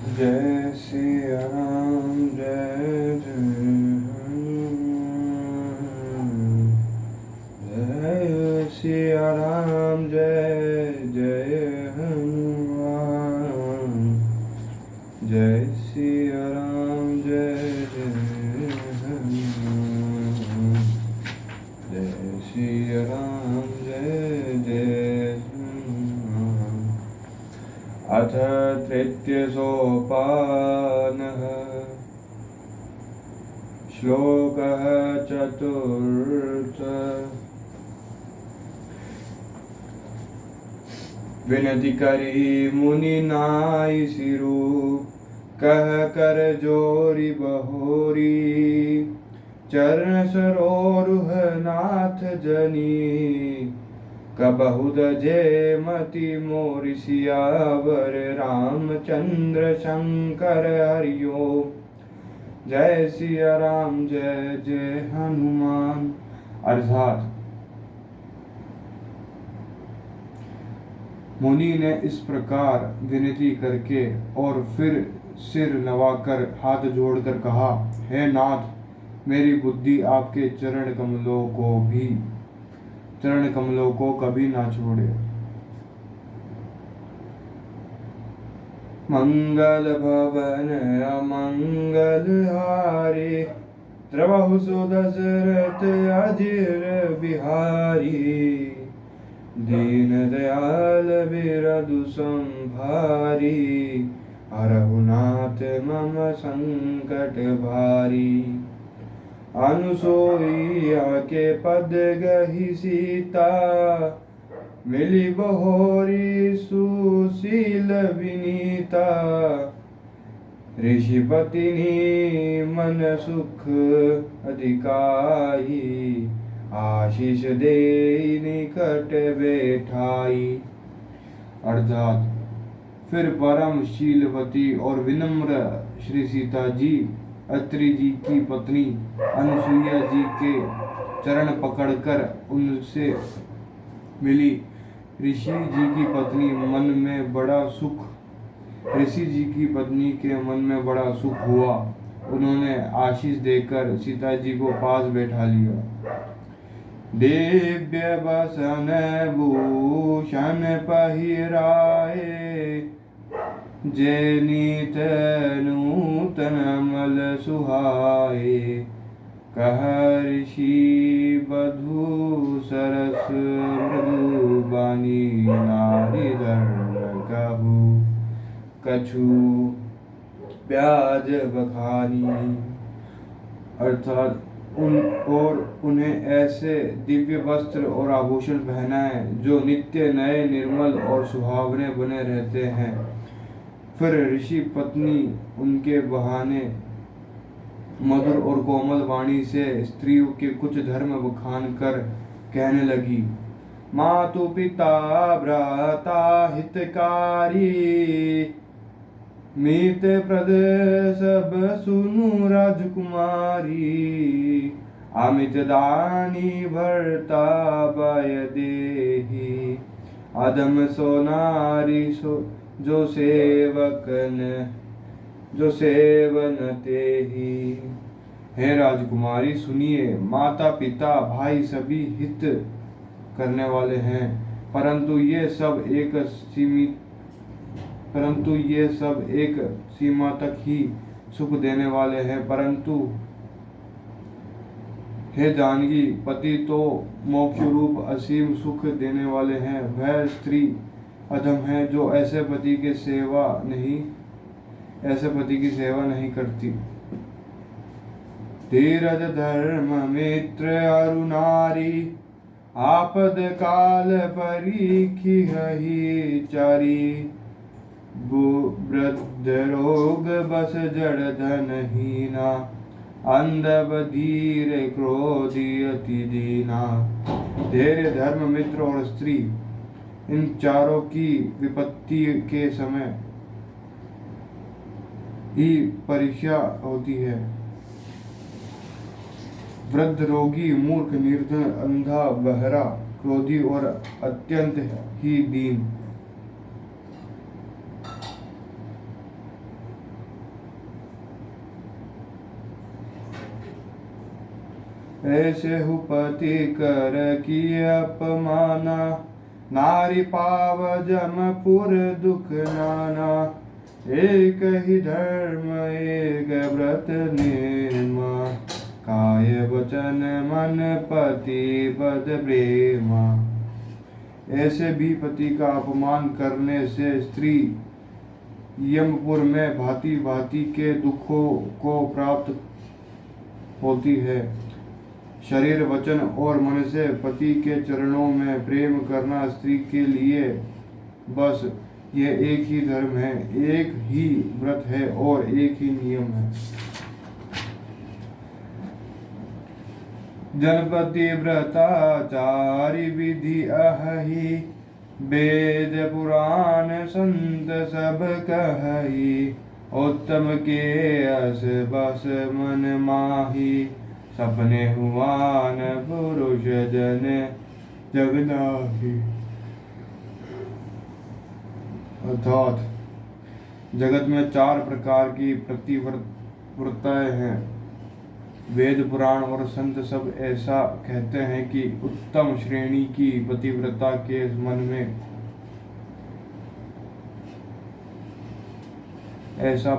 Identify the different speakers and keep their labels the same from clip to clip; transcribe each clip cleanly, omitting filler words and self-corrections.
Speaker 1: जय सिया राम जय जय सिया राम जय जय हनुमान जय सिया राम जय जय हनुमान जय सिया राम जय जय हनुमान। अथ तृतीय सोपानः श्लोकः चतुर्थ। विनति करी मुनि नाई सिरु कह कर जोरी बहोरी चरण सरोरुह नाथ जनी कबहु तजे मति मोरि सियावर रामचंद्र शंकर हरिओ। जय सिया राम जय जय हनुमान। अर्थात मुनि ने इस प्रकार विनती करके और फिर सिर नवाकर हाथ जोड़कर कहा, हे नाथ, मेरी बुद्धि आपके चरण कमलों को कभी ना छोड़े। मंगल भवन अमंगल हारी द्रवहु सुदशरथ अजिर बिहारी दीन दयाल बिरदु संभारी हरहु नाथ मम संकट भारी। अनुसोईया के पद गहि सीता मिली बहोरी सुशील विनीता ऋषि पत्नी मन सुख अधिकाई आशीष दे निकट बैठाई। अर्थात फिर परम शीलवती और विनम्र श्री सीता जी अत्रि जी की पत्नी अनुसुईया जी के चरण पकड़कर उनसे मिली। ऋषि जी की पत्नी के मन में बड़ा सुख हुआ। उन्होंने आशीष देकर सीता जी को पास बैठा लिया। दिव्य बसन भूषण पहिराए जय नीत नूतन मल सुहाए कह ऋषि बधु सरस मृदु बानी नारी धर्म कहु कछु ब्याज बखानी। अर्थात उन्हें ऐसे दिव्य वस्त्र और आभूषण पहनाए जो नित्य नए निर्मल और सुहावने बने रहते हैं। फिर ऋषि पत्नी उनके बहाने मधुर और कोमल वाणी से स्त्रियों के कुछ धर्म बखान कर कहने लगी, मातु पिता भ्राता हितकारी मीत प्रद सब सुनु राजकुमारी अमित दानी भरता बय देही अधम सो नारी सो जो सेवन तेहि। हे राजकुमारी सुनिए, माता पिता भाई सभी हित करने वाले हैं, परंतु ये सब एक सीमा तक ही सुख देने वाले हैं। परंतु हे जानकी, पति तो मोक्ष रूप असीम सुख देने वाले हैं। वह स्त्री अधम है जो ऐसे पति की सेवा नहीं करती। धीरज धर्म मित्र अरु नारी आपद काल परीखी हहि चारी वृद्ध रोग बस जड़ धन हीना अंध बधीर क्रोधी अति दीना। धैर्य धर्म मित्र और स्त्री, इन चारों की विपत्ति के समय ही परीक्षा होती है। वृद्ध, रोगी, मूर्ख, निर्धन, अंधा, बहरा, क्रोधी और अत्यंत ही दीन। ऐसे हुपति कर की अपमाना, नारी पाव जमपुर दुख नाना। एक ही धर्म एक व्रत निर्मा, काय वचन मन पति पद प्रेमा। ऐसे भी पति का अपमान करने से स्त्री यमपुर में भांति भांति के दुखों को प्राप्त होती है। शरीर वचन और मन से पति के चरणों में प्रेम करना स्त्री के लिए बस ये एक ही धर्म है, एक ही व्रत है और एक ही नियम है। जनपति व्रताचारी विधि अहि, वेद पुराण संत सब कहि। उत्तम के अस बस मन माही, सपने हुआन पुरुष जन जगनाही। अर्थात जगत में 4 प्रकार की पतिव्रताएं हैं। वेद पुराण और संत सब ऐसा कहते हैं कि उत्तम श्रेणी की पतिव्रता के मन में ऐसा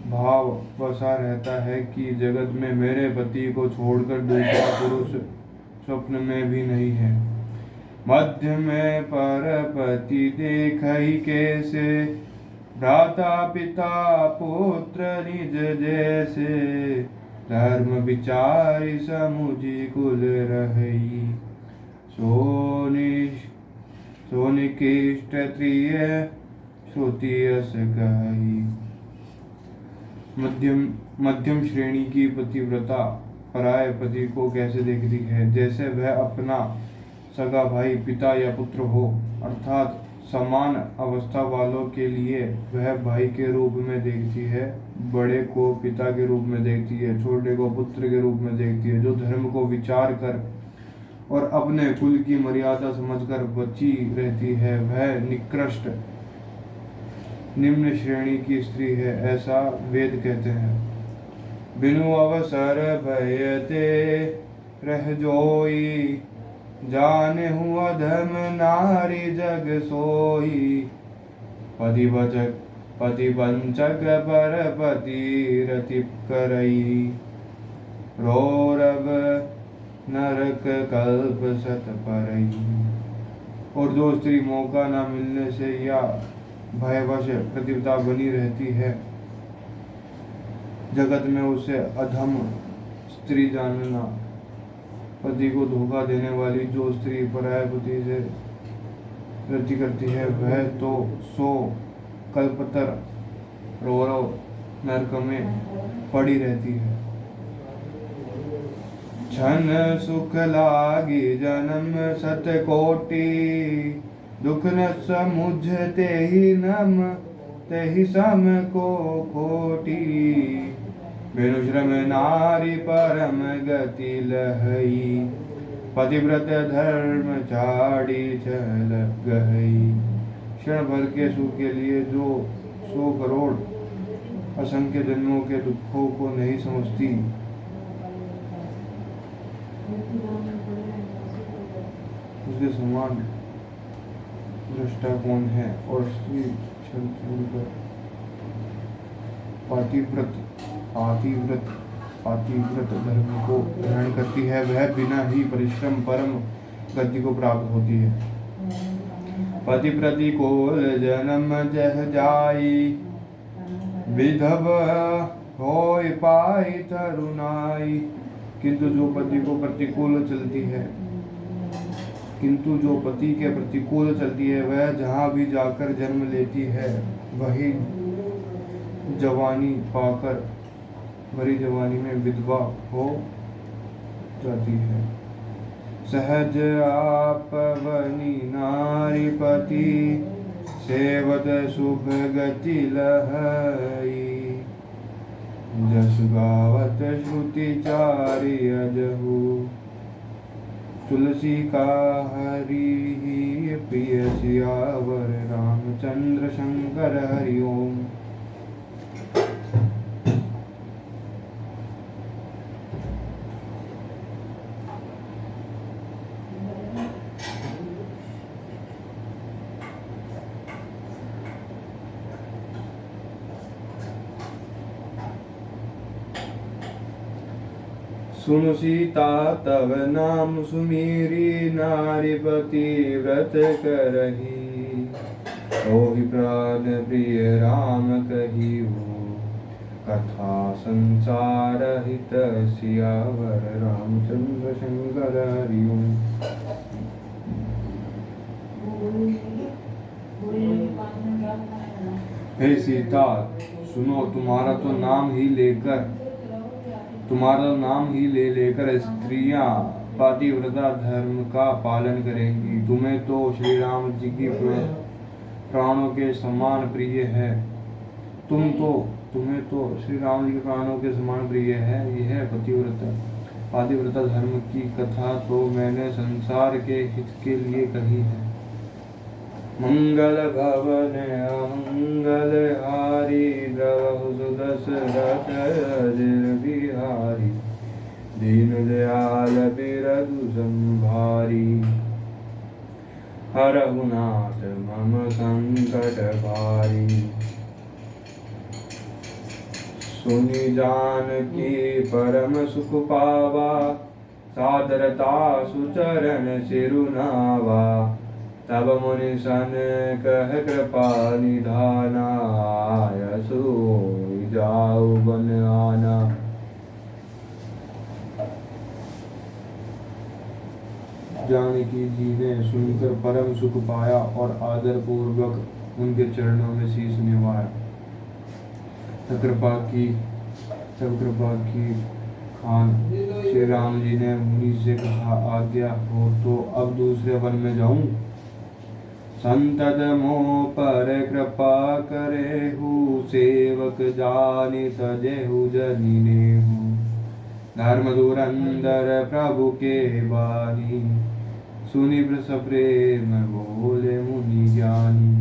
Speaker 1: भाव बसा रहता है कि जगत में मेरे पति को छोड़कर दूसरा पुरुष स्वप्न में भी नहीं है। मध्य में परपति देखहि कैसे, भ्राता पिता पुत्र निज जैसे। धर्म विचारि समुझि कुल रहई, सोनिकृष्ट त्रिय श्रुति अस कही। मध्यम श्रेणी की पतिव्रता पराय पति को कैसे देखती है, जैसे वह अपना सगा भाई पिता या पुत्र हो, अर्थात समान अवस्था वालों के लिए वह भाई के रूप में देखती है, बड़े को पिता के रूप में देखती है, छोटे को पुत्र के रूप में देखती है। जो धर्म को विचार कर और अपने कुल की मर्यादा समझकर बची रहती है, वह निकृष्ट निम्न श्रेणी की स्त्री है, ऐसा वेद कहते हैं। बिनु अवसर भयते रह जोई, जाने हुआ धम नारी जग सोई। पति वंचक पर पति रति करई, रौरव नरक कल्प सत परई। और जो स्त्री मौका न मिलने से या भयवश प्रतिव्रता बनी रहती है, जगत में उसे अधम स्त्री जानना। पति को धोखा देने वाली जो स्त्री पराय पति से रति करती है, वह तो 100 कल्पतर रौरव नरक में पड़ी रहती है। क्षण सुख लागी जन्म सत कोटि, दुख न समुझते ही नम तेहि सम को खोटी। बिनु श्रम नारी परम गति लहई, पतिव्रत धर्म छाड़ी चल गई। क्षण भर के सुख के लिए जो 100 करोड़ असंख्य जन्मों के दुखों को नहीं समझती, उसके समान दृष्टा कौन है। और स्त्री क्षण छोड़कर पातिव्रत धर्म को ग्रहण करती है, वह बिना ही परिश्रम परम गति को प्राप्त होती है। पति प्रतिकूल जन्म जह जाई, विधव होय पाई तरुणाई। किंतु जो पति के प्रतिकूल चलती है, वह जहाँ भी जाकर जन्म लेती है, वही जवानी पाकर भरी जवानी में विधवा हो जाती है। सहज आपवनी नारी पति, सेवत शुभ गति लहई। जस गावत श्रुति चारि अजहु, तुलसी का हरि प्रिय सियावर रामचंद्र शंकर हरि ओम। सुन सीता तव नाम सुमीरी, नारीपति व्रत करही। ओहि प्राण प्रिय राम कहियो, कथा संसार हित सियावर रामचंद्र शंकर हरि ओम। हे सीता सुनो, तुम्हारा नाम ही लेकर स्त्रियां पातिव्रता धर्म का पालन करेंगी। तुम्हें तो श्री राम जी की प्राणों के समान प्रिय है। तुम्हें तो श्री राम जी के प्राणों के समान प्रिय है। यह पातिव्रता धर्म की कथा तो मैंने संसार के हित के लिए कही है। मंगल भवन अमंगल हारी, द्रवहु सुदशरथ अजिर बिहारी। दीन दयाल बिरधु संभारी, हरहु नाथ मम संकट भारी। सुनि जानकी परम सुख पावा, सादरता सुचरण सिरुनावा। तब मुनि सन कह कृपा निधाना, आयसु जाऊ बन आना। जानकी जी ने सुनकर परम सुख पाया और आदर पूर्वक उनके चरणों में शीश निवाया। तब कृपा की खान श्री राम जी ने मुनि से कहा, आज्ञा हो तो अब दूसरे वन में जाऊं। संतत मोह पर कृपा करेहु, सेवक जानि सजेहु जनि नेहु। धर्म धुरंधर प्रभु के बानी, सुनि सप्रेम बोले मुनि ज्ञानी।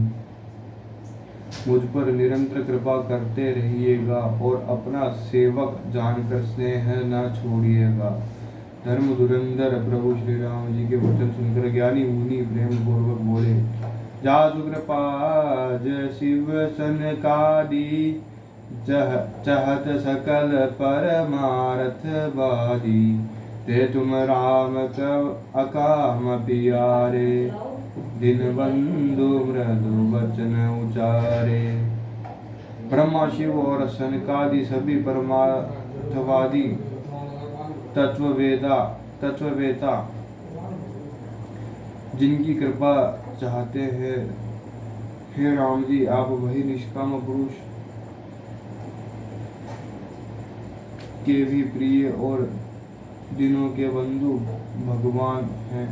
Speaker 1: मुझ पर निरंतर कृपा करते रहिएगा और अपना सेवक जानकर स्नेह न छोड़िएगा। धर्म धुरंधर प्रभु श्री राम जी के वचन सुनकर ज्ञानी मुनि प्रेम पूर्वक बोले, जासु कृपा जय शिव सनकादि, चहत सकल परमारथ बादी। ते तुम राम कव अकाम पियारे, दिन बंधु मृदु वचन उचारे। ब्रह्मा शिव और सनकादि सभी परमार्थवादी तत्ववेता जिनकी कृपा चाहते हैं, हे राम जी आप वही निष्काम पुरुष के भी प्रिय और दिनों के बंधु भगवान हैं,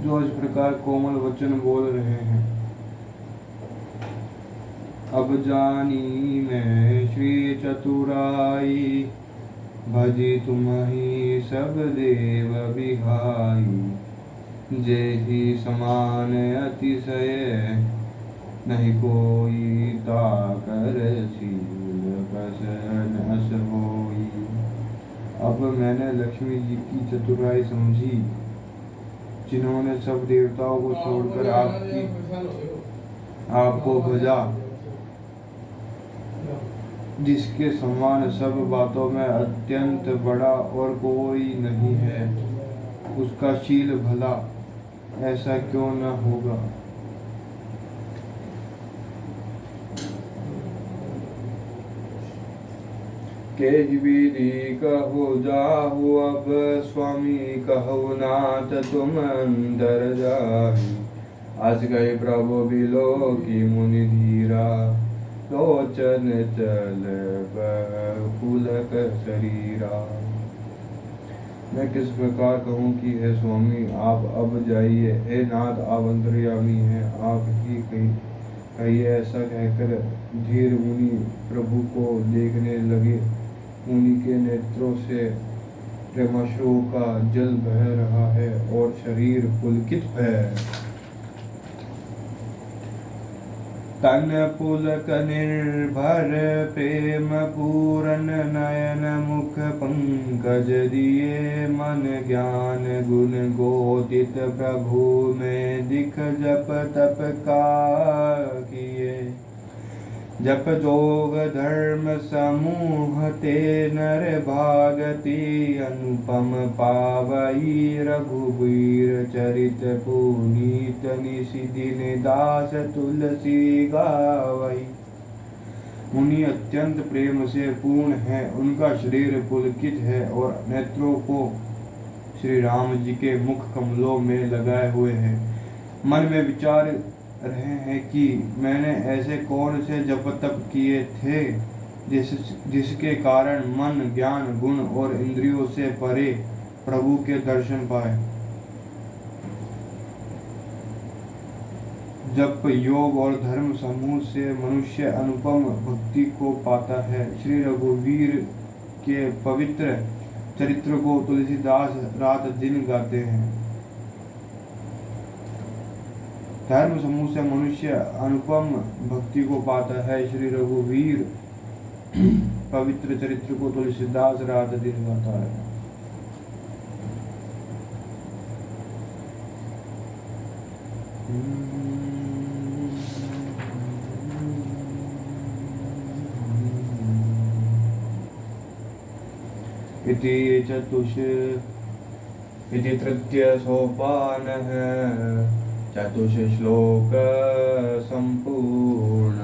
Speaker 1: जो इस प्रकार कोमल वचन बोल रहे हैं। अब जानी मैं श्री चतुराई, भजी तुम्हि सब देव बिहाई। जेहि समान अतिशय, नहीं कोई ताकर शील प्रसन्न अस होई। अब मैंने लक्ष्मी जी की चतुराई समझी, जिन्होंने सब देवताओं को छोड़कर आपको भजा। जिसके समान सब बातों में अत्यंत बड़ा और कोई नहीं है, उसका शील भला ऐसा क्यों न होगा। के विधि कहो जाहु, अब स्वामी कहो नाथ तुम अंदर जाही। अस गए प्रभु बिलो की मुनि धीरा, लोचन चल पुलक शरीरा। मैं किस प्रकार कहूँ कि हे स्वामी आप अब जाइए, हे नाथ आप अंतर्यामी हैं, आप ही कहिए। ऐसा कहकर धीर मुनि प्रभु को देखने लगे। मुनि के नेत्रों से प्रेमाश्रु का जल बह रहा है और शरीर पुलकित है। तन पुलक निर्भर प्रेम पूरन, नयन मुख पंकज दिए। मन ज्ञान गुण गोदित प्रभु में, दिख जप तप का किए। जप जोग धर्म समूह ते नर भागति अनुपम पावई रघुबीर चरित पुनीत निशिदिन दास तुलसी गावई। मुनि अत्यंत प्रेम से पूर्ण है, उनका शरीर पुलकित है और नेत्रों को श्री राम जी के मुख कमलों में लगाए हुए हैं। मन में विचार रहे हैं कि मैंने ऐसे कौन से जप तप किए थे जिसके कारण मन ज्ञान गुण और इंद्रियों से परे प्रभु के दर्शन पाए। जप योग और धर्म समूह से मनुष्य अनुपम भक्ति को पाता है। श्री रघुवीर के पवित्र चरित्र को तुलसीदास रात दिन गाते हैं। धर्म समूह से मनुष्य अनुपम भक्ति को पाता है। श्री रघुवीर पवित्र चरित्र को तुलसीदास रात दिन गाता है। इति तृतीय सोपानः चतुश्लोक संपूर्ण।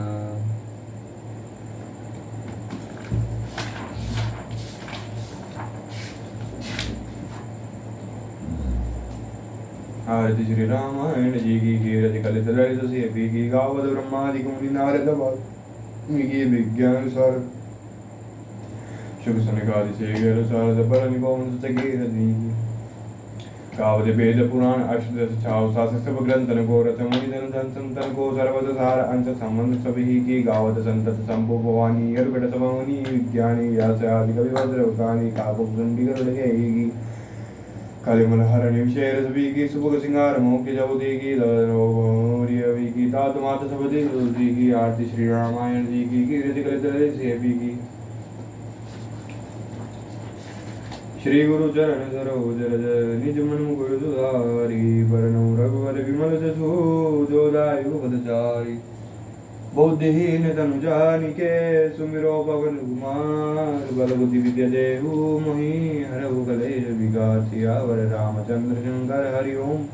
Speaker 1: आरती श्री रामायण जी की कीर्ति कलित ललित सेवी की गावत ब्रह्मादि मुनि नारद वाल्मीकि विज्ञान सार शुभ सनकादि से अनुसार पर निपवन कीर्ति गावत वेद पुराण अष्टदश छाव शास्त्र सब ग्रंथन को रचमुनि धन संतन को सर्वत सार अंश संबंध सभी की गावत संतत संभो भवानी अरुगट सममुनि विज्ञानी व्यास आदि कवि वज्रवकानी काको गंडी कर लगेगी कालिमल हरण विषय सभी की सुबह सिंगार मोह की जबदी की लौरी की तात मात सबदी तुलसी की आरती श्री रामायण जी की कीर्ति कलित सेवी की श्री गुरु चरण सरोज रज निज मन मुकुर सुधारी वरनौ रघुवर विमल जसु जो दायु पदचारी बुद्धिहीन तनु जानिके सुमिरो पवन कुमार बल बुद्धि विद्या देहु मोहि हरहु कलेश विकार सियावर रामचंद्र शंकर हरि ओम।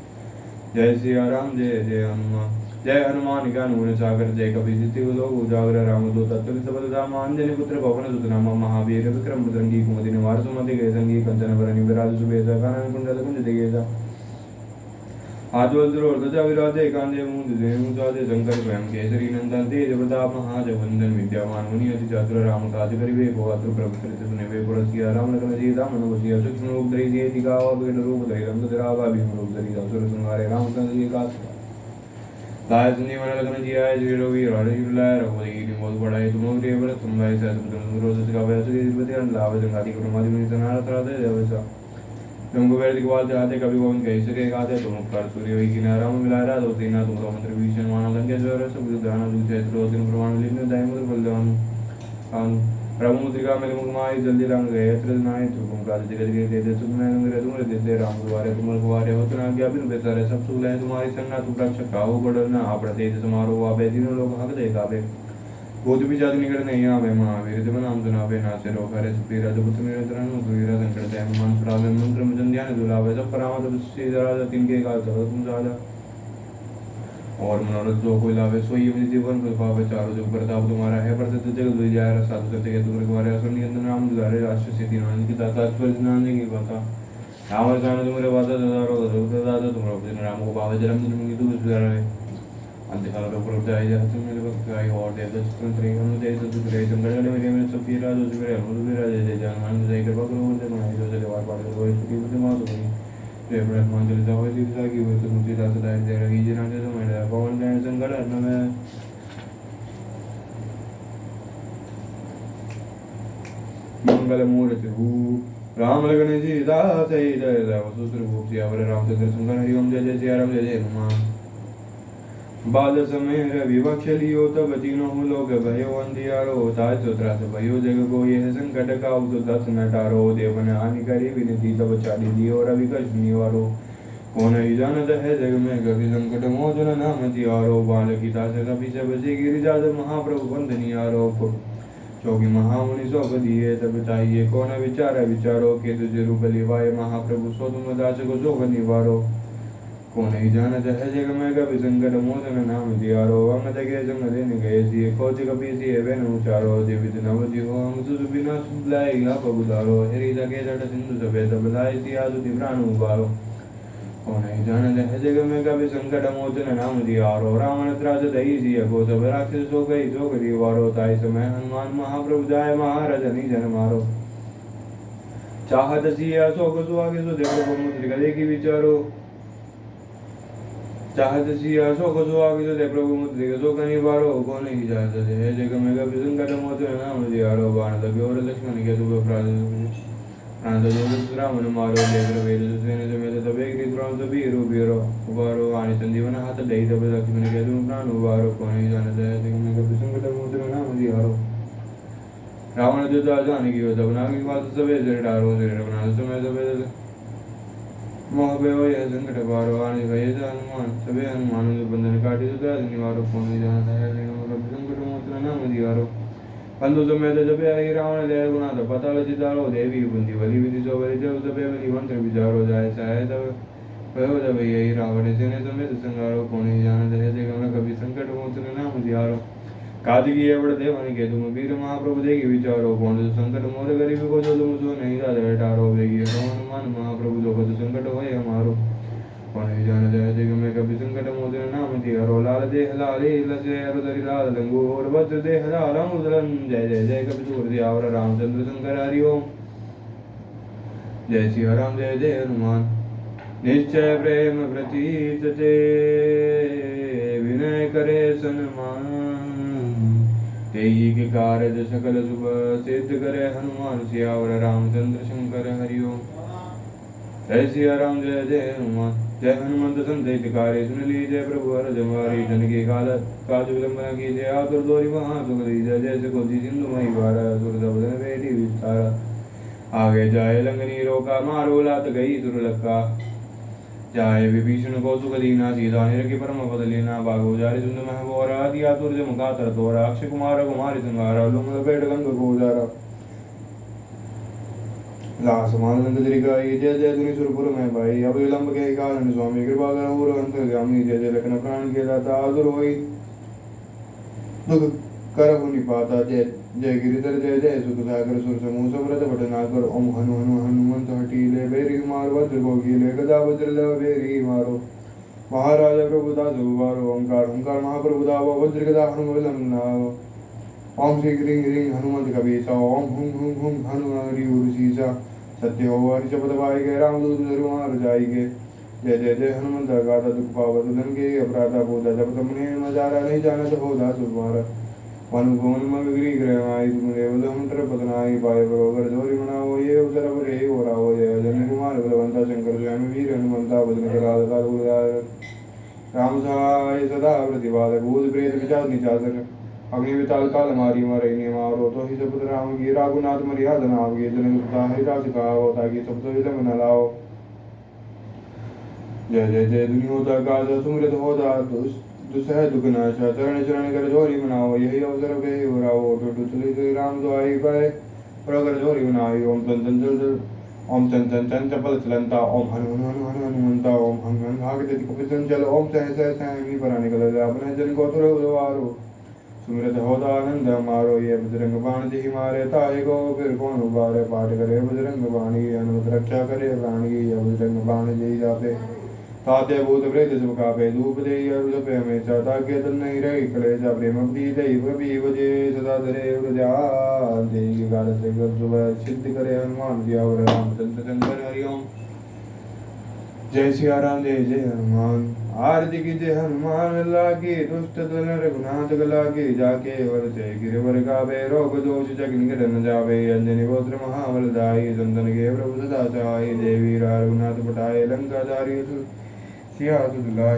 Speaker 1: जय सिया राम जय जय हनुमान। जय हनुमान ज्ञान गुण सागर जय कपि लोक उजागर रामदूत अतुलित बल राम अंजनी पुत्र पवन सुत नाम महावीर विक्रम बजरंगी कुमति निवार सुमति गए संगी कंचन वरनि विराज सुबेसा कानन कुंडल कुंज दिगेसा आज्वल द्रोण ध्वजा विराजे कांधे मूंज जनेऊ शंकर स्वयं केसरी नंदन तेज प्रताप महाजगवंदन विद्यावान मुनि अति चातुर राम काज करिबे को अतुर प्रभु चरित सुनिबे पुरस्किया राम लखन सीता मन बसिया सूक्ष्म रूप धरि जेति गावा बिन रूप धरि रंग धरावा भीम रूप धरि असुर संहारे रामचंद्र जी का लाय संजीवन लखन जी आय श्री रवि हरिलाय रघुपति की बहुत बड़ा है तुम प्रिय व्रत तुम भाई सहज तुम रोज का वैस की तिरुपति अन लाभ जंगाति को मादि मुनि सनार त्रादे देवसा तुमको वेद की बात आते कभी गोविंद कह सके गाते तुम कर सूर्य वही किनारा में मिलाया दो तीन तुम तो मंत्र भीषण मानो लंके ज्वर सब दान दूसरे दो दिन प्रमाण लिन दाय मुद्र बलदान कान प्रभु मुद्रिका में मुगमाई जल्दी रंग गए त्रिनाय तुम का जगत के दे तुम ने तुम दे राम द्वारे तुम द्वारे हो तुम आज्ञा बिन बेचारे सब सुख ले तुम्हारी संना तुम रक्षक काहो बड़ना आप तेज समारोह आवे तीनों लोग हक दे गावे बहुत भी जात निकट नहीं आवे महावीर जब नाम सुनावे ना से रोग हरे सुपीरा जब तुम निरंतरन दुईरा संकट दे मन सुरावे मंत्र मुजन ध्यान दुलावे सब परामत से जरा तिनके काल सब तुम साजा और मनोरथ जो कोई लावे सोई अपने जीवन को पावे चारों जो प्रताप तुम्हारा है प्रसिद्ध जगत दुई जाय साधु सत्य के तुमरे तुम्हारे असुर नियंत्रण नाम दुलारे राष्ट्र से तीन की दाता परिज्ञान की भाषा राम जान तुम्हारे वादा दारो दादा तुम्हारे उपजन राम को पावे जन्म जन्म की दूर सुधारे अंतकाल का पूर्व जाय जाते मेरे भक्त गाय और देव चित्रन त्रि हम देव सुख रे संगठन में मेरे सब पीरा जो मेरे हम मेरा जय जय जान मान जय कृपा करो दे मैं जो से वार पार करो सुखी बुद्धि मां तो जय ब्रह्मा जल जाओ जी की वो तो मुझे दास दाय दे रही जना ने तो मेरा पवन ने संगठन में मंगल मूर्ति हु राम लगन जी दास जय जय वसुत्र भूप सियावर रामचंद्र संगन हरि ओम जय जय सिया राम जय जय हनुमान बाल समय रवि वक्ष लियो तब तीनों लोग भयो अंधियारो ताज त्रास भयो जग को यह संकट का दस नटारो देवन हानि करी विनती तब चाली दियो रवि कश निवारो कौन ही जानता है जग में कभी संकट मोचन नाम तिहारो। बाल गीता से कभी से बचे गिरिजा जब महाप्रभु बंधनी आरोप। चौकी महामुनि सौंप दिए तब चाहिए कौन विचार विचारो। के तुझे रूप लिवाए महाप्रभु सो तुम दास को शोक निवारो। कौन ही जानता है जग में कभी संकट मोचन नाम तिहारो। अंग जगे संग लेने गए सिए खोज कभी सिए वेन उचारो। दिवित नव जिहो हम सुस बिना सुबलाए आप बुधारो। हेरी जगे जट सिंधु सभे तब लाए सिया सुधि प्राण उबारो। कौन ही जानता है जग में कभी संकट मोचन नाम तिहारो। रावण त्रास दही सिय को सब राक्षस सो गई सो गरी वारो। ताई समय हनुमान महाप्रभु जाय महाराज जन मारो। चाहत सिया शोक सुहागे सो देखो मुद्रिका देखी विचारो। चाहत सिया शोक सुहागे सो दे प्रभु मुद्रिका शोक निवारो। कौन ही जानता है जग में कभी संकट मोचन नाम तिहारो। बाण तभी और लक्ष्मण के तुम प्राण रावण मारो। लेकर वेद सेन समेत तब एक निद्राम सभी रूबीरो उबारो। आनि संजीवन हाथ दही तब लक्ष्मण के तुम प्राण उबारो। कौन ही जानता है जग में कभी संकट मोचन नाम तिहारो। रावण जो जान की हो तब नागी बात सबे से डारो। से रघुनाथ समय सबे मोह बेहो यह संकट पारो। आनि भय हनुमान सबे हनुमान जो बंधन काटी सुधार निवारो। कौन ही जानता है जग में कभी संकट मोचन नाम तिहारो। बंधु समेत जब आई रावण दे गुना तो पताल चितारो। देवी बुंदी बलि विधि सो बलि जब सबे बलि मंत्र विचारो। जाय चाहे तब भयो जब यही रावण सेने समेत संगारो। कौन ही जानता है जग में कभी संकट मोचन नाम तिहारो। काज किए बड़ देवन के तुम वीर महाप्रभु देगी विचारो। कौन जो संकट मोर गरीब को जो तुम सो नहीं दादा टारो। बेगी हनुमान महाप्रभु जो जो संकट होए हमारो। कौन ही जानता है जग में कभी संकट मोचन नाम तिहारो। लाल देह लाले लसे अरुदरि लाल लंगोर वज्र देह लाल मुद्रन। जय जय जय कपि सूर सियावर रामचंद्र शंकर हरि ओम। जय सिया राम जय जय हनुमान। निश्चय प्रेम प्रतीत ते विनय करे सन्मान। तेहि के कारज सकल शुभ सिद्ध करे हनुमान। सियावर रामचंद्र शंकर हरि ओम। जय सिया राम जय जय हनुमान। जय हनुमंत संत हितकारी सुन लीजय प्रभु हर जमारी। जन के काज विलंब न कीजय आतुर दोरी महा सुख दीजय। जैसे को सिंधु मही बारा सुर सबदन बेटी विस्तारा। आगे जाए लंगनी रोका मारो लात गई सुर लक्का। जाए विभीषण को सुख दीना सीधा निरखि परम पद लेना। बागो जारी सुंद मह बोरा दिया तुर जम कातर तोरा। अक्षय कुमार कुमारी संगारा लुंग लपेट गंग को उजारा। लास मानंद गाई जय जय धुनि सुरपुर में भाई। अब विलंब के कारण स्वामी कृपा कर अंतर्गामी। जय जय लखन प्राण के दाता आदुर होई दुख कर निपाता। जय जय गिरिधर जय जय सुख सागर सुर समूह समृत भटनागर। ओम हनु हनु हनुमंत हटीले बेरी मार वज्र को कीले। गदा वज्र ल बेरी मारो। महाराजा प्रभु दास उबारो। ओंकार ओंकार महाप्रभु दावा वज्र गदा हनु विलंब नाव। ओम श्री ह्रीं ह्रीं हनुमंत कबीसा। ओम हुं हुं हुं हनु हरि उर्सीसा। सत्य हो हरि शब्द पाई गए रामदूत धरुमार जाई गे। जय जय जय हनुमंत गाता दुख पावत धन के अपराधा बोधा। जब तुमने नजारा नहीं जानत हो दास तुम्हारा। मनुभवन मग गिरी ग्रह आई तुम देव हम पदनाई पाए बरोबर जोरी मनाओ। ये अवसर पर हे हो राहो। जय जन कुमार बलवंता शंकर स्वयं वीर हनुमंता बदन कराल काल। राम सहाय सदा प्रतिपादक। भूत प्रेत पिशाच निशाचर अग्नि विताल काल मारी मरई ने मारो। तो ही सपुत्र राम की राघुनाथ मर्यादा नाम गे। जनक सुता हरिदास कहावो ताकि सब तो विलंब न लाओ। जय जय जय दुनि होता काज सुमृत होता दुसह दुख नाशा। चरण चरण कर जोरी मनाओ। यही अवसर पे हो राहो। टुटु तुलि राम दुआई पाए प्रगर जोरी मनाई। ओम तन तन जल ओम चन चन चन चपल चलंता। ओम हनु हनु हनु हनु हनुमंता। ओम हंग हंग भागते कपितन चल। ओम सह सह सह मी पर निकल अपने जन को तुर उद्वारो। सुमृत होता आनंद मारो। ये बजरंग बाण जी मारे ताहे को फिर कौन उबारे। पाठ करे बजरंग बाणी हनुमत रक्षा करे प्राणी। ये बजरंग बाण जी जाते ताते भूत प्रेत सब कापे। धूप दे जपे हमेशा ताके तन नहीं रही कलेजा। प्रेम दी दई प्रभि बजे सदा धरे व्रजा। देई काल से सुबह सिद्ध करे हनुमान सियावर रामचंद्र शंकर हरि ओम। जय सिया राम जय जय हनुमान। आरती की जय हनुमान लागे। दुष्ट दल रघुनाथ गलागे। जाके वर जय गिरवर गावे। रोग दोष जग निकट न जावे। अंजनी गोत्र महाबल दाई। चंदन के प्रभु सदा सहाय। देवी रघुनाथ पटाए लंका धारी सिया सुध लाय।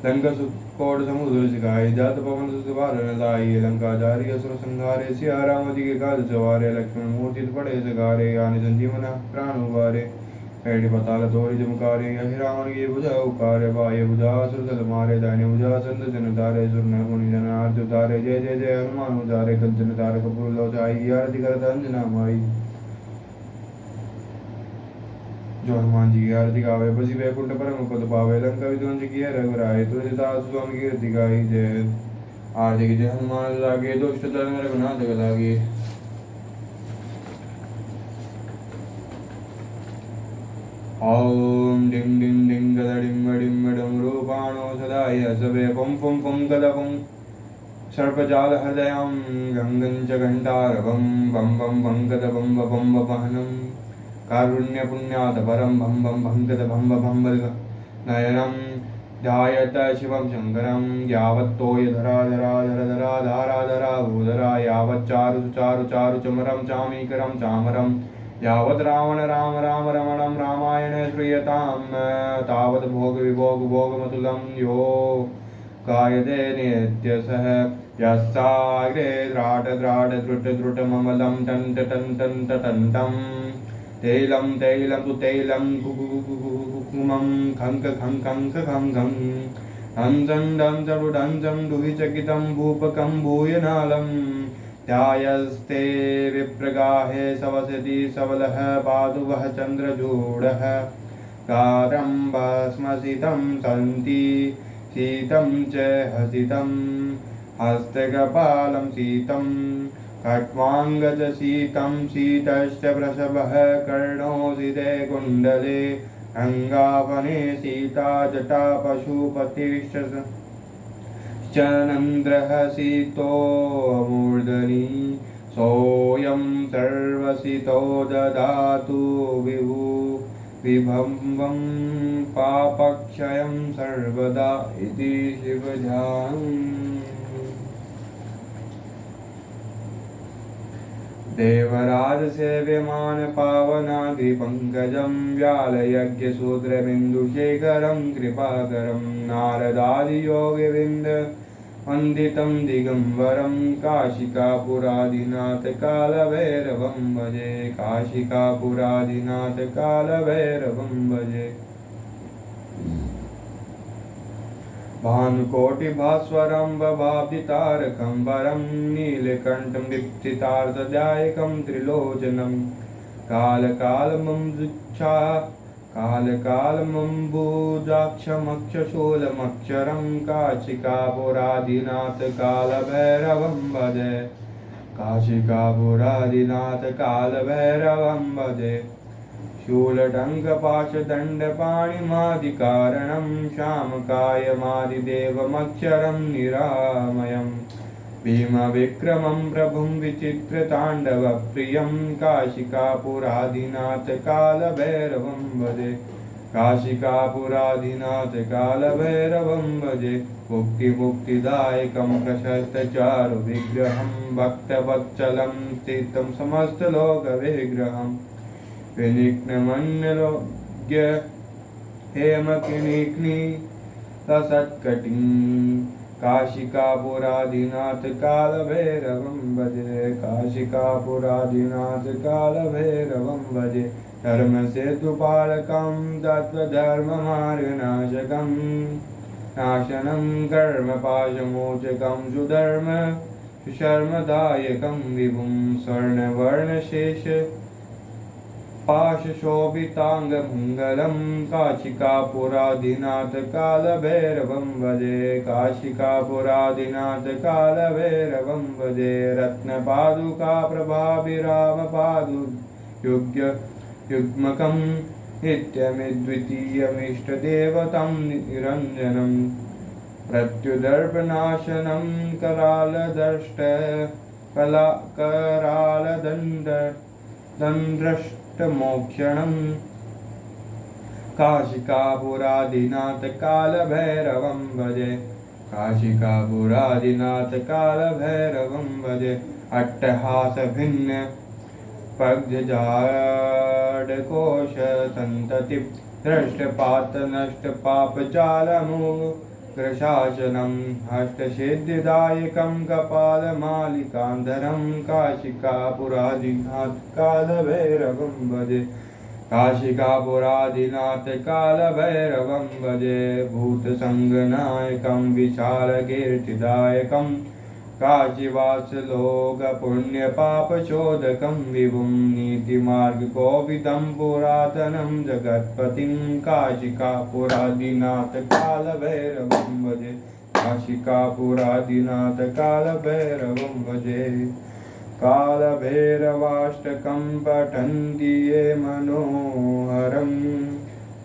Speaker 1: लंका कोट समुद्र सिखाए। जात पवन सुबार न लाए। लंका धारी असुर संहारे। सिया राम जी के काज सवारे। लक्ष्मण मूर्ति पड़े सगारे। आनि संजीवन प्राण उबारे। ऐडी पताल तोरी जमकारे हिरावण की भुजा उकारे बाह्य भुजा सुरतल मारे दाहिने भुजा संत जन तारे सुरन गुणी जन आर्ज उतारे जय जय जय हनुमान उतारे कंचन तारे कपूर लोचाई आरती करत अंजना माई। जो हनुमान जी की आरती गावे बसी वैकुंठ परम पद पावे लंका विध्वंस किया रघुराय तुलसीदास स्वामी कीर्ति गाई जय। आरती की जय हनुमान लागे दुष्ट धर्म रघुनाथ लागे। ओम डिं डिं डिं गद डिं डिं डं रूपाणो सदाय सवे पं पं पं गद पं सर्पजाल हृदयं गंगं च घंटारवं बं बं बं गद बं बं बहनं कारुण्य पुण्यात परं भं भं भंगत भं भं नयनं ध्यायत शिवं शंकरं यावत्तोय धरा धरा धर धरा धारा धरा भूधरा यावत् चारु चारु चारु चमरं चामीकरं चामरं यावत् रावण राम राम रमणं रामायण श्रूयतां तावत् भोग विभोग भोगमतुलं यो गायते नित्यसः यस्साग्रे द्राट द्राट द्रुट द्रुटममलं टन्ट टन्ट टन्ट टन्टं तैलं तैलं तु तैलं कुकुमं खङ्क खङ्कङ्क खङ्कं हंसं डंसं डंसं दुहिचकितं भूपकं भूयनालं ध्यायस्ते विप्रगाहे सवसति सबलः पातु वः चन्द्रचूडः कारं भस्मसितं सन्ति शीतं च हसितं हस्तकपालं शीतं खट्वाङ्गज शीतं शीतश्च वृषभः कर्णोऽसिते कुण्डले अङ्गापने सीता जटा पशुपतिश्च चनन्द्रः शीतो मूर्धनि सोऽयं सर्वसितो ददातु विभवं पापक्षयं सर्वदा इति शिवजानम्। देवराज सेव्यमान पावनाद्रिपङ्कजं व्यालयज्ञसूत्रबिन्दुशेखरं कृपाकरं नारदादियोगविन्द वन्दितं दिगम्बरं काशिकापुराधिनाथ कालभैरवं भजे काशिकापुराधिनाथ कालभैरवं भजे। भानुकोटिभास्वरं बभाब्धितारकं वरं नीलकण्ठं दीप्तितार्थदायकं त्रिलोचनं कालकालमम्बुजा कालकालमम्बुजाक्षमक्षशूलमक्षरं काशिकापुराधिनाथ कालभैरवं भजे काशिकापुराधिनाथ कालभैरवं भजे। शूलटङ्कपाशदण्डपाणिमादिकारणं श्यामकायमादिदेवमक्षरं निरामयं भीमविक्रमं प्रभुं विचित्रताण्डवप्रियं काशिकापुराधिनाथ कालभैरवं भजे काशिकापुराधिनाथ कालभैरवं भजे। मुक्तिमुक्तिदायकं प्रशस्तचारुविग्रहं भक्तवत्सलं स्थितं समस्तलोकविग्रहम् विनिघ्नमन्यलोक्य हेमकिनिघ्नि लसत्कटिं काशिकापुराधिनाथ कालभैरवं भजे काशिकापुराधिनाथ कालभैरवं भजे। धर्मसेतुपालकं तत्त्वधर्ममार्गनाशकं नाशनं कर्मपाशमोचकं सुधर्म सुशर्मदायकं विभुं स्वर्णवर्णशेष पाशशोभिताङ्गमङ्गलं काशिकापुराधिनाथ कालभैरवं भजे काशिकापुराधिनाथ कालभैरवं भजे। रत्नपादुका प्रभाभिरामपादुयुग्मकं नित्यमिद्वितीयमिष्टदेवतं निरञ्जनं प्रत्युदर्पनाशनं करालदंष्ट्रमोक्षणं काशिकापुराधिनाथ कालभैरवं भजे काशिकापुराधिनाथ कालभैरवं भजे। अट्टहासभिन्न पग्धजाडकोश सन्तति दृष्टपातनष्टपापजालमुग्रशासनं हस्तसिद्धिदायकं कपालमालिकान्धरं काशिकापुराधिनाथ कालभैरवं भजे काशिकापुरादिनाथ कालभैरवं भजे भूतसङ्गनायकं विशालकीर्तिदायकं काशीवासलोकपुण्यपापशोधकं विभुं नीतिमार्गकोविदं पुरातनं जगत्पतिं काशिकापुरादिनाथ कालभैरवं भजे काशिकापुरादिनाथ कालभैरवं भजे कालभैरवाष्टकं पठन्ति ये मनोहरं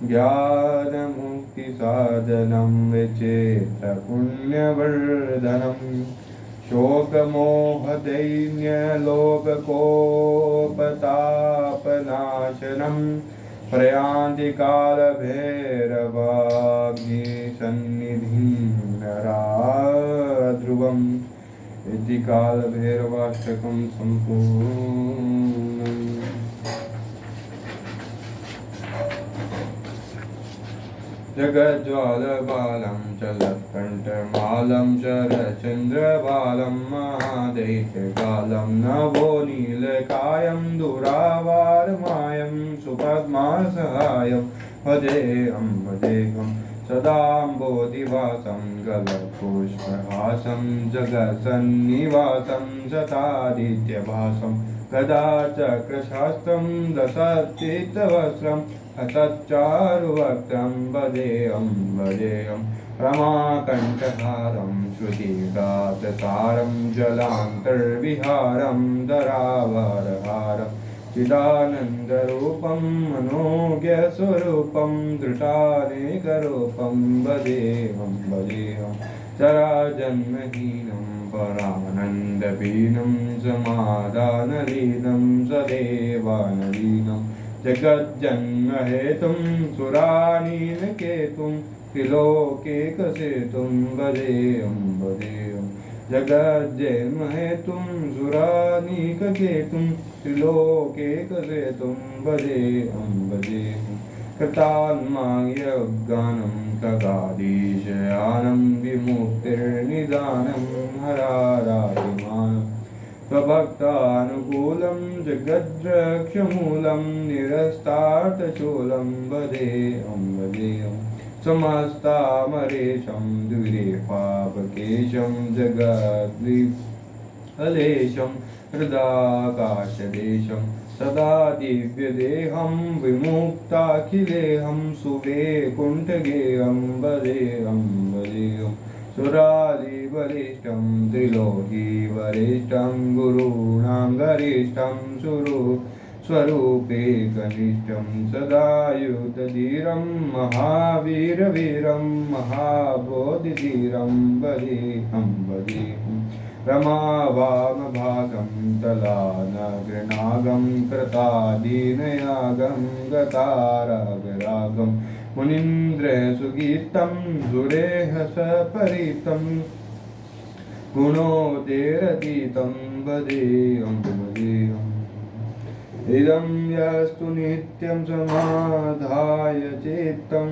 Speaker 1: ज्ञानमुक्तिसाधनं विचेत्रपुण्यवर्धनं शोकमोहदैन्यलोककोपतापनाशनं प्रयान्ति कालभैरवाग्निसन्निधिं नरा ध्रुवम् इति कालभैरवाष्टकं सम्पूर्णम्। जगज्ज्वालबालं चलत्कण्ठमालं शरचन्द्रबालं महादैत्यकालं नवोनीलकायं दुरावारमायं सुपद्मासहायं भजेऽहं सदाम्बोधिवासं गलपुष्पहासं जगत्सन्निवासं शतादित्यभासं गदाचक्रशास्त्रं दशचित्तवस्त्रं हतच्चारुवक्त्रं भजेऽहं रमाकण्ठहारं श्रुतिगात्रसारं जलान्तर्विहारं धरावरहारं चिदानन्दरूपं मनोज्ञस्वरूपं धृतानेकरूपं भजेऽहं जराजन्महीनं परानन्दपीनं समाधानलीनं सदेवानलीनं जगज्जन्महेतुं सुरानीलकेतुं त्रिलोकेकसेतुं भजेऽहं जगज्जन्महेतुं सुरानीककेतुं त्रिलोकेकसेतुं भजेऽहं कृतान्मायज्ञानं खगाधीशयानं विमुक्तिर्निदानं हराराधिमानं स्वभक्तानुकूलं जगद्रक्षमूलं निरस्तार्थशूलं भजेऽहं समस्तामरेशं द्विरेफापकेशं जगद्विहलेशं हृदाकाशदेशं सदा दिव्यदेहं विमुक्ताखिलेहं सुवेकुण्ठगेहं भजेऽहं सुरालिबलिष्ठं त्रिलोकीवरिष्ठं गुरूणां गरिष्ठं स्वरूपे कनिष्ठं सदायुधधीरं महावीरवीरं महाबोधिधीरं भजेऽहं रमावामभागं तलानगृनागं कृतादीनयागं गतारागरागं मुनीन्द्रसुगीतं सुरेहसपरीतं गुणोदयरतीतं भजेऽहं इदं यस्तु नित्यं समाधाय चित्तं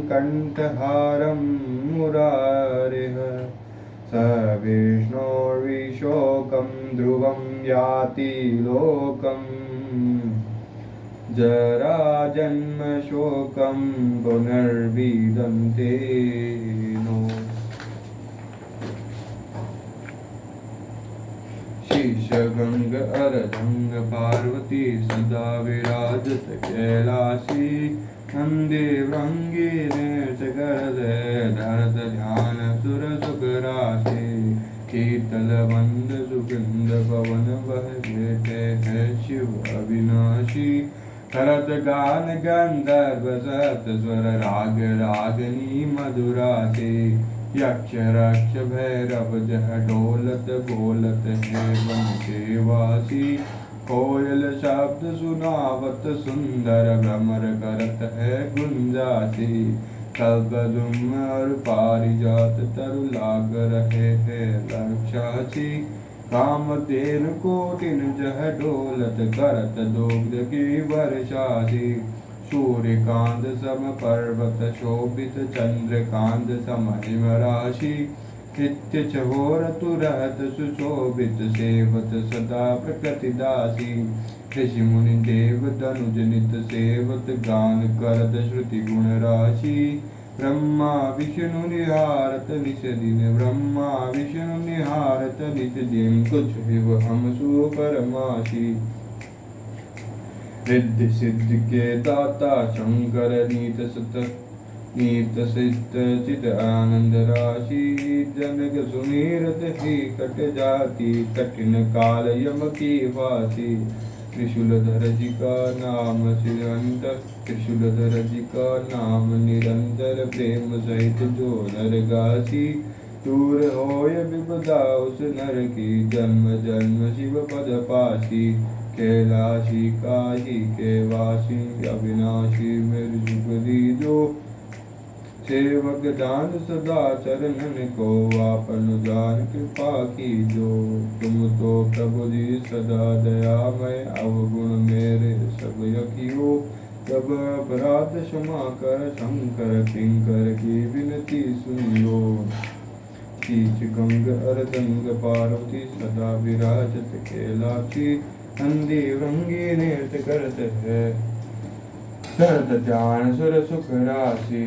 Speaker 1: पठेदष्टकण्ठहारं मुरारिः स विष्णोर्विशोकं ध्रुवं याति लोकम् जराजन्मशोकं पुनर्विदन्ते नो शीर्षगंग अरजंग पार्वती सदा विराजत कैलासी नंदे वृंगी निर्जगरदे धरत ध्यान सुर सुखराशि शीतल बंद सुगंध पवन बह बैठे है शिव अविनाशी करत गान गंधर्व सत स्वर राग रागनी मधुरासी यक्ष रक्ष भैरव जह डोलत बोलत है वन के वासी कोयल शब्द सुनावत सुंदर भ्रमर करत है गुंजासी कल्पद्रुम और पारिजात तरु लाग रहे है रक्षासी कामधेनु कोटिन जह डोलत करत दुग्ध की वर्षासी सूर्यकांत सम पर्वत शोभित चंद्रकांत सम हिम राशि नित्य चहोरतु रहत सुशोभित सेवत सदा प्रकृति दासी। ऋषि मुनि देव धनुज नित सेवत गान करत श्रुति गुण राशि। ब्रह्मा विष्णु निहारत निस दिन ब्रह्मा विष्णु निहारत निस दिन कुछ विव हम सु परमासी। रिद्धि सिद्धि के दाता शंकर नीत सत नीत सित चित आनंद राशि। जनक सुमीरत ही कट जाती कठिन काल यम की वासी। त्रिशूलधर जी का नाम निरंतर त्रिशूलधर जी का नाम निरंतर प्रेम सहित जो नर गासी। दूर होय विपदा उस नर की जन्म जन्म शिव पद पासी। कैलाशी काशी के वासी अविनाशी मेरी सुख दीजो। सेवक दान सदा चरणन को आपन जान कृपा कीजो। तुम तो प्रभु जी सदा दयामय अवगुण मेरे सब यकियो। तब अपराध क्षमा कर शंकर किंकर की विनती सुनियो। शीश गंग अर्दंग पार्वती सदा विराजत कैलाशी। नंदी भृंगी नृत्य करत है करत ध्यान सुर सुख राशि।